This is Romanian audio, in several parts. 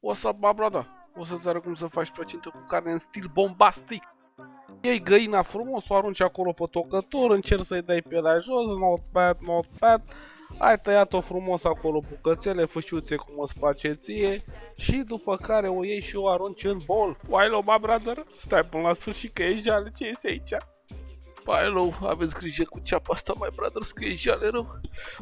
What's up, my brother? O să-ți arăt cum să faci plăcintă cu carne în stil bombastic. Iei găina frumos, o arunci acolo pe tocător, încerci să-i dai pielea jos, not bad, not bad. Ai tăiat-o frumos acolo bucățele, fâșiuțe cum îți place ție și după care o iei și o arunci în bol. Wilo, my brother, stai până la sfârșit că e jale, ce iese aici? Wilo, aveți grijă cu ceapa asta, my brother, că e jale rău.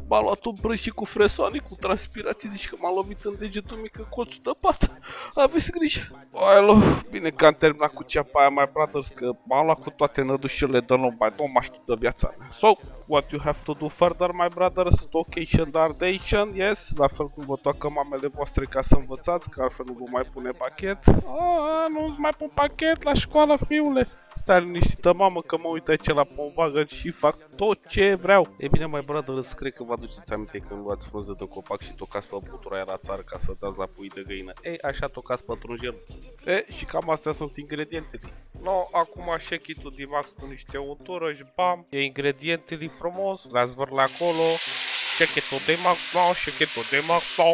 M-a luat un prânz și cu fresoane, cu transpirații, zici că m-a lovit în degetul mic în colțul de pat. Aveți grijă. Wilo, bine că am terminat cu ceapa aia, my brothers, că m-am luat cu toate nădușile de nou, mai nu mă știu de viața mea. So, what you have to do further, my brothers, stoccation, dardation, yes, la fel cum vă toacă mamele voastre ca să învățați, că altfel nu vă mai pune pachet. Nu-ți mai pun pachet la școală, fiule. Stai liniștită, mamă, că mă uit aici la Pomvagon și fac tot ce vreau. E bine, my brothers, cred că vă aduceți aminte când luați frunze de copac și tocați pe butura aia la țară ca să dați la pui de găină. Ei, așa tocați pătrunjel. Și cam astea sunt ingredientele. No, acum shake it to the max cu niște untură și bam. E ingredientele frumos, le-ați văr la acolo. Shake it to the max, no, shake it to the max, no.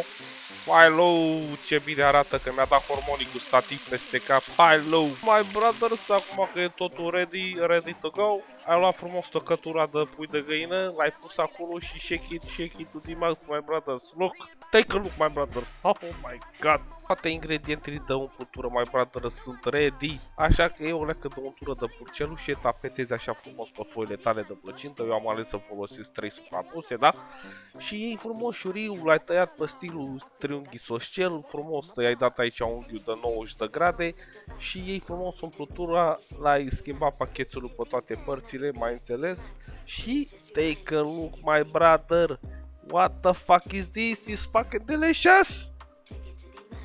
Hello, ce bine arată că mi-a dat hormonii cu stativ peste cap. Hello, my brothers, acum că e totul ready to go. Ai luat frumos tocătura de pui de găină, l-ai pus acolo și shake it to the max, my brothers. Look, take a look, my brothers. Oh my god. Toate ingredientele de umplutură, my brothers, sunt ready. Așa că e o leacă de untură de purcelul și tapetezi așa frumos pe foile tale de plăcintă. Eu am ales să folosesc 3 suprapuse, da? Și iei frumos șuriul, l-ai tăiat pe stilul triunghi isoscel, frumos, i-ai dat aici un unghiul de 90 de grade și iei frumos umplutura, l-ai schimbat pachetul pe toate părțile, mai înțeles? Și take a look, my brother, what the fuck is this? It's fucking delicious!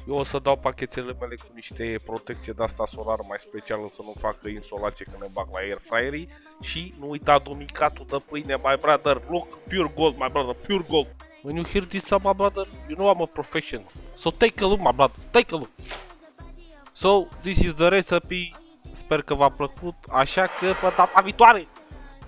Eu o să dau pachetele mele cu niște protecție de asta solară mai specială să nu facă insolație când ne bag la air fryerii. Și nu uita dumicatul de pâine, my brother, look, pure gold, my brother, pure gold. When you hear this, my brother, you know I'm a professional. So take a look, my brother, take a look. So, this is the recipe. Sper că v-a plăcut, așa că pe data viitoare!